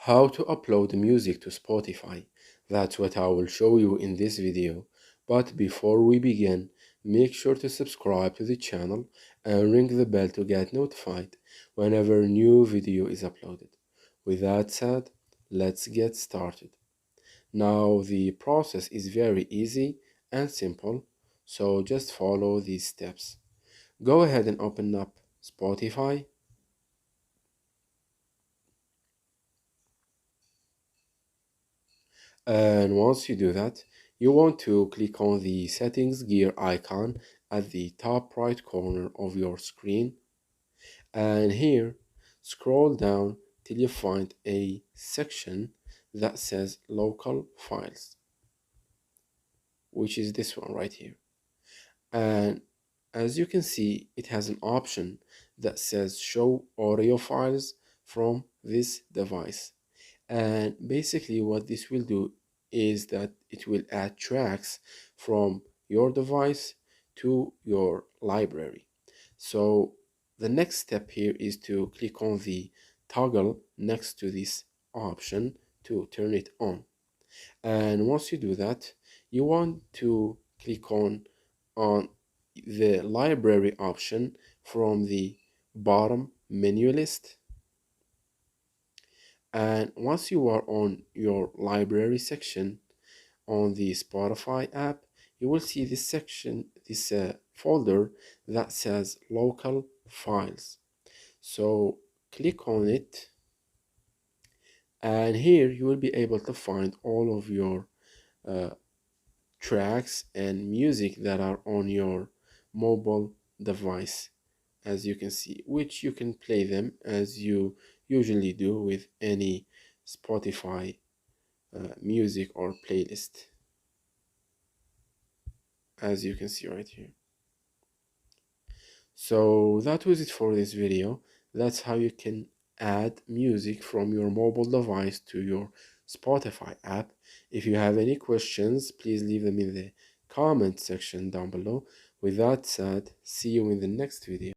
How to upload music to Spotify. That's what I will show you in this video. But before we begin, make sure to subscribe to the channel and ring the bell to get notified whenever a new video is uploaded. With that said, let's get started. Now the process is very easy and simple, so just follow these steps. Go ahead and open up Spotify. And once you do that, you want to click on the settings gear icon at the top right corner of your screen. And here, scroll down till you find a section that says local files, which is this one right here. And as you can see, it has an option that says show audio files from this device. And basically what this will do is that it will add tracks from your device to your library. So the next step here is to click on the toggle next to this option to turn it on. And once you do that, you want to click on the library option from the bottom menu list. And once you are on your library section on the Spotify app, you will see this section, this folder that says local files. So click on it, and here you will be able to find all of your uh, tracks and music that are on your mobile device, as you can see, which you can play them as you usually do with any Spotify music or playlist, as you can see right here. So that was it for this video. That's how you can add music from your mobile device to your Spotify app. If you have any questions, please leave them in the comment section down below. With that said, see you in the next video.